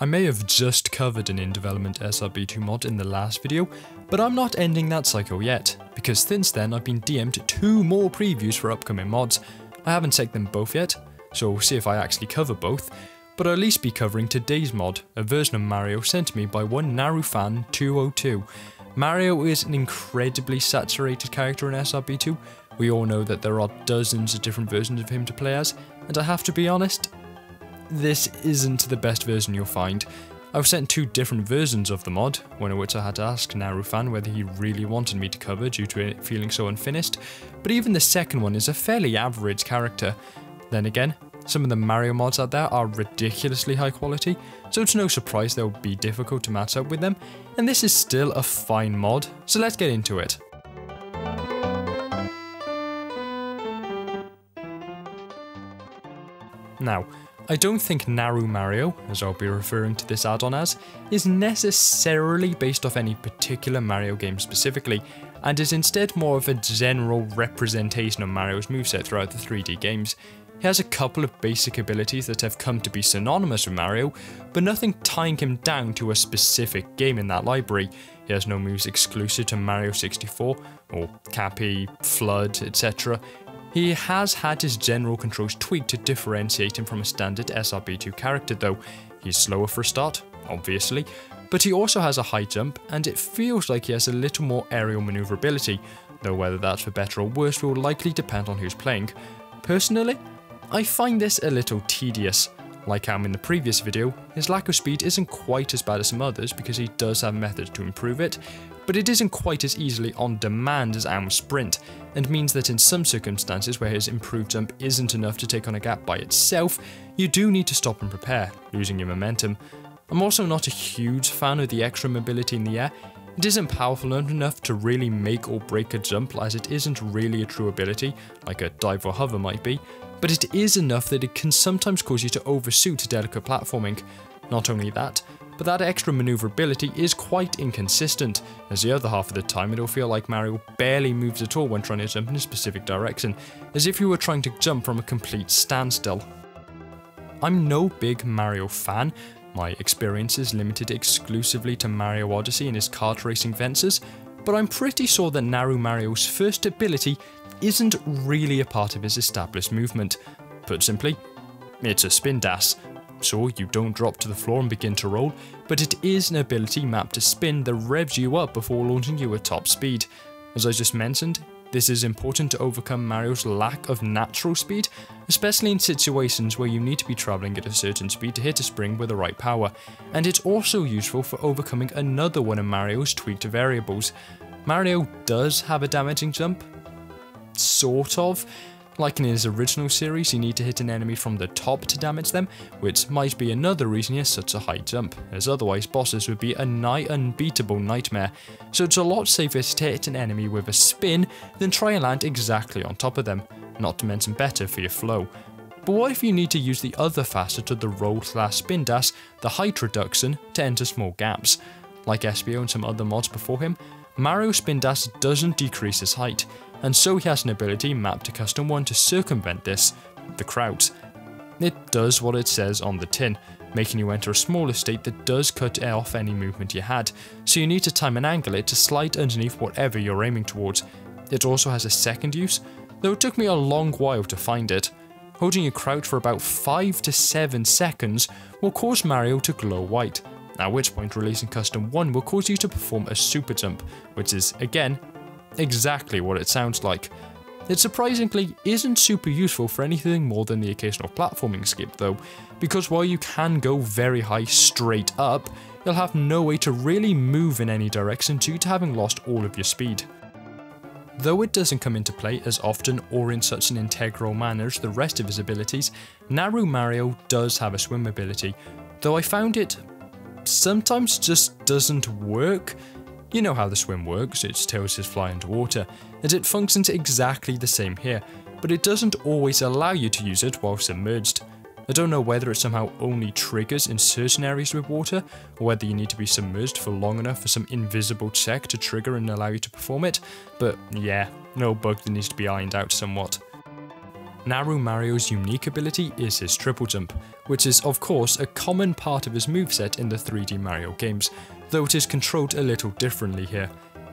I may have just covered an in-development SRB2 mod in the last video, but I'm not ending that cycle yet, because since then I've been DM'd 2 more previews for upcoming mods. I haven't checked them both yet, so we'll see if I actually cover both, but I'll at least be covering today's mod, a version of Mario sent to me by one NaruFan202. Mario is an incredibly saturated character in SRB2. We all know that there are dozens of different versions of him to play as, and I have to be honest, this isn't the best version you'll find. I've sent 2 different versions of the mod, one of which I had to ask NaruFan whether he really wanted me to cover due to it feeling so unfinished, but even the second one is a fairly average character. Then again, some of the Mario mods out there are ridiculously high quality, so it's no surprise they'll be difficult to match up with them, and this is still a fine mod, so let's get into it. Now, I don't think Naru Mario, as I'll be referring to this add-on as, is necessarily based off any particular Mario game specifically, and is instead more of a general representation of Mario's moveset throughout the 3D games. He has a couple of basic abilities that have come to be synonymous with Mario, but nothing tying him down to a specific game in that library. He has no moves exclusive to Mario 64, or Cappy, Flood, etc. He has had his general controls tweaked to differentiate him from a standard SRB2 character though. He's slower for a start, obviously, but he also has a high jump, and it feels like he has a little more aerial maneuverability, though whether that's for better or worse will likely depend on who's playing. Personally, I find this a little tedious. Like how in the previous video, his lack of speed isn't quite as bad as some others because he does have methods to improve it, but it isn't quite as easily on demand as Am's sprint, and means that in some circumstances where his improved jump isn't enough to take on a gap by itself, you do need to stop and prepare, losing your momentum. I'm also not a huge fan of the extra mobility in the air. It isn't powerful enough to really make or break a jump, as it isn't really a true ability, like a dive or hover might be, but it is enough that it can sometimes cause you to overshoot delicate platforming. Not only that, but that extra maneuverability is quite inconsistent, as the other half of the time it'll feel like Mario barely moves at all when trying to jump in a specific direction, as if you were trying to jump from a complete standstill. I'm no big Mario fan. My experience is limited exclusively to Mario Odyssey and his kart racing fences, but I'm pretty sure that Naru Mario's first ability isn't really a part of his established movement. Put simply, it's a spin dash. So you don't drop to the floor and begin to roll, but it is an ability mapped to spin that revs you up before launching you at top speed. As I just mentioned, this is important to overcome Mario's lack of natural speed, especially in situations where you need to be travelling at a certain speed to hit a spring with the right power, and it's also useful for overcoming another one of Mario's tweaked variables. Mario does have a damaging jump, sort of. Like in his original series, you need to hit an enemy from the top to damage them, which might be another reason he has such a high jump, as otherwise bosses would be a nigh unbeatable nightmare, so it's a lot safer to hit an enemy with a spin than try and land exactly on top of them, not to mention better for your flow. But what if you need to use the other facet of the roll/spin dash, the height reduction, to enter small gaps? Like SBO and some other mods before him, Mario Spin Dash doesn't decrease his height, and so he has an ability mapped to custom one to circumvent this, the crouch. It does what it says on the tin, making you enter a smaller state that does cut off any movement you had, so you need to time and angle it to slide underneath whatever you're aiming towards. It also has a second use, though it took me a long while to find it. Holding your crouch for about 5 to 7 seconds will cause Mario to glow white, at which point releasing custom 1 will cause you to perform a super jump, which is, again, exactly what it sounds like. It surprisingly isn't super useful for anything more than the occasional platforming skip though, because while you can go very high straight up, you'll have no way to really move in any direction due to having lost all of your speed. Though it doesn't come into play as often or in such an integral manner as the rest of his abilities, Naru Mario does have a swim ability, though I found it sometimes just doesn't work. You know how the swim works, its tails just fly underwater, and it functions exactly the same here, but it doesn't always allow you to use it while submerged. I don't know whether it somehow only triggers in certain areas with water, or whether you need to be submerged for long enough for some invisible check to trigger and allow you to perform it, but yeah, no bug that needs to be ironed out somewhat. Naru Mario's unique ability is his triple jump, which is of course a common part of his moveset in the 3D Mario games, though it is controlled a little differently here.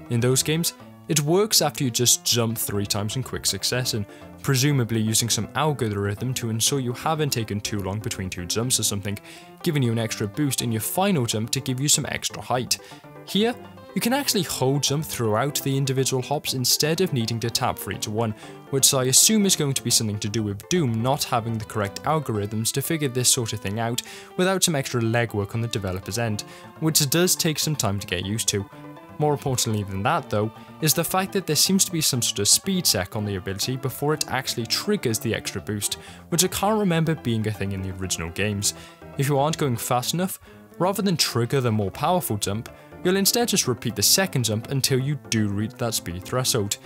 In those games, it works after you just jump 3 times in quick succession, presumably using some algorithm to ensure you haven't taken too long between 2 jumps or something, giving you an extra boost in your final jump to give you some extra height. Here, you can actually hold jump throughout the individual hops instead of needing to tap for each one, which I assume is going to be something to do with Doom not having the correct algorithms to figure this sort of thing out without some extra legwork on the developer's end, which does take some time to get used to. More importantly than that though, is the fact that there seems to be some sort of speed sec on the ability before it actually triggers the extra boost, which I can't remember being a thing in the original games. If you aren't going fast enough, rather than trigger the more powerful jump, you'll instead just repeat the second jump until you do reach that speed threshold.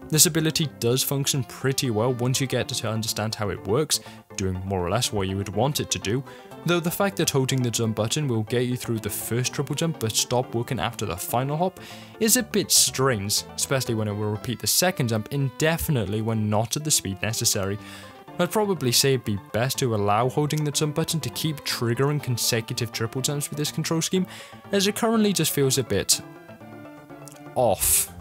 This ability does function pretty well once you get to understand how it works, doing more or less what you would want it to do, though the fact that holding the jump button will get you through the first triple jump but stop working after the final hop is a bit strange, especially when it will repeat the second jump indefinitely when not at the speed necessary. I'd probably say it'd be best to allow holding the jump button to keep triggering consecutive triple jumps with this control scheme, as it currently just feels a bit off.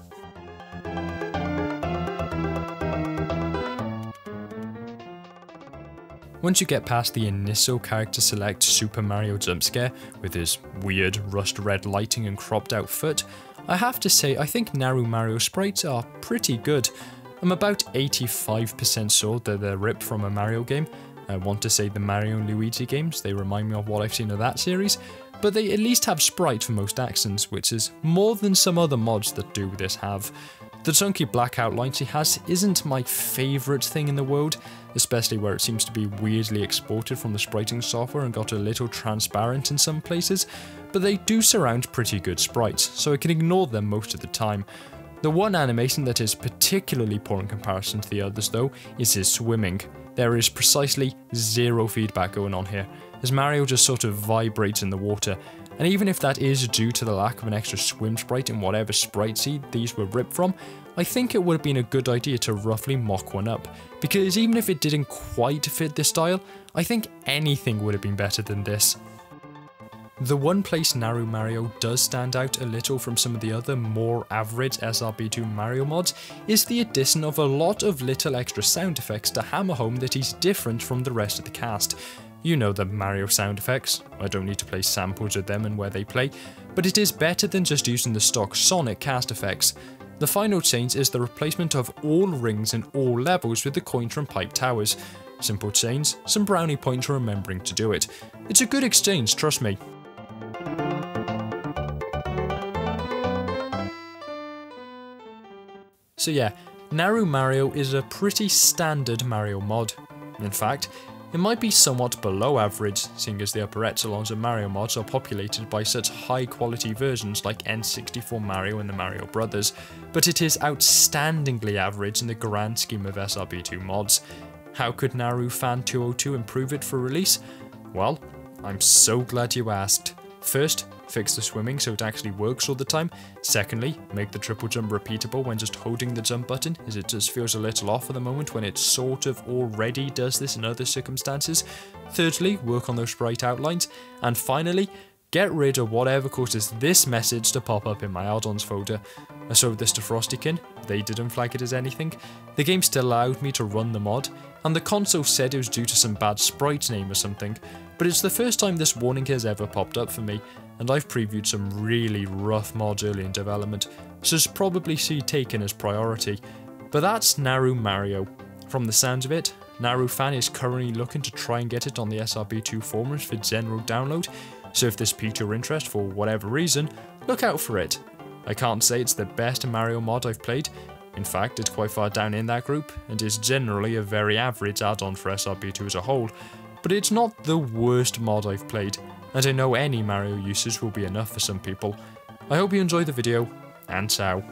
Once you get past the initial character select Super Mario jump scare with his weird rust red lighting and cropped out foot, I have to say I think Naru Mario sprites are pretty good. I'm about 85% sure that they're ripped from a Mario game. I want to say the Mario and Luigi games, they remind me of what I've seen of that series, but they at least have sprites for most accents, which is more than some other mods that do this have. The chunky black outlines he has isn't my favourite thing in the world, especially where it seems to be weirdly exported from the spriting software and got a little transparent in some places, but they do surround pretty good sprites, so I can ignore them most of the time. The one animation that is particularly poor in comparison to the others though is his swimming. There is precisely zero feedback going on here, as Mario just sort of vibrates in the water, and even if that is due to the lack of an extra swim sprite in whatever sprite seed these were ripped from, I think it would have been a good idea to roughly mock one up, because even if it didn't quite fit this style, I think anything would have been better than this. The one place Naru Mario does stand out a little from some of the other more average SRB2 Mario mods is the addition of a lot of little extra sound effects to hammer home that he's different from the rest of the cast. You know the Mario sound effects, I don't need to play samples of them and where they play, but it is better than just using the stock Sonic cast effects. The final change is the replacement of all rings in all levels with the coin from Pipe Towers. Simple change, some brownie points for remembering to do it. It's a good exchange, trust me. So yeah, Naru Mario is a pretty standard Mario mod. In fact, it might be somewhat below average, seeing as the upper echelons of Mario mods are populated by such high quality versions like N64 Mario and the Mario Brothers, but it is outstandingly average in the grand scheme of SRB2 mods. How could Naru Fan 202 improve it for release? Well, I'm so glad you asked. First, fix the swimming so it actually works all the time. Secondly, make the triple jump repeatable when just holding the jump button, as it just feels a little off at the moment when it sort of already does this in other circumstances. Thirdly, work on those sprite outlines. And finally, get rid of whatever causes this message to pop up in my add-ons folder. I showed this to Frostykin, they didn't flag it as anything. The game still allowed me to run the mod, and the console said it was due to some bad sprite name or something, but it's the first time this warning has ever popped up for me, and I've previewed some really rough mods early in development, so it's probably see taken as priority. But that's Naru Mario. From the sounds of it, Naru Fan is currently looking to try and get it on the SRB2 forums for general download, so if this piqued your interest for whatever reason, look out for it. I can't say it's the best Mario mod I've played, in fact it's quite far down in that group, and is generally a very average add-on for SRB2 as a whole, but it's not the worst mod I've played, and I know any Mario usage will be enough for some people. I hope you enjoyed the video, and ciao.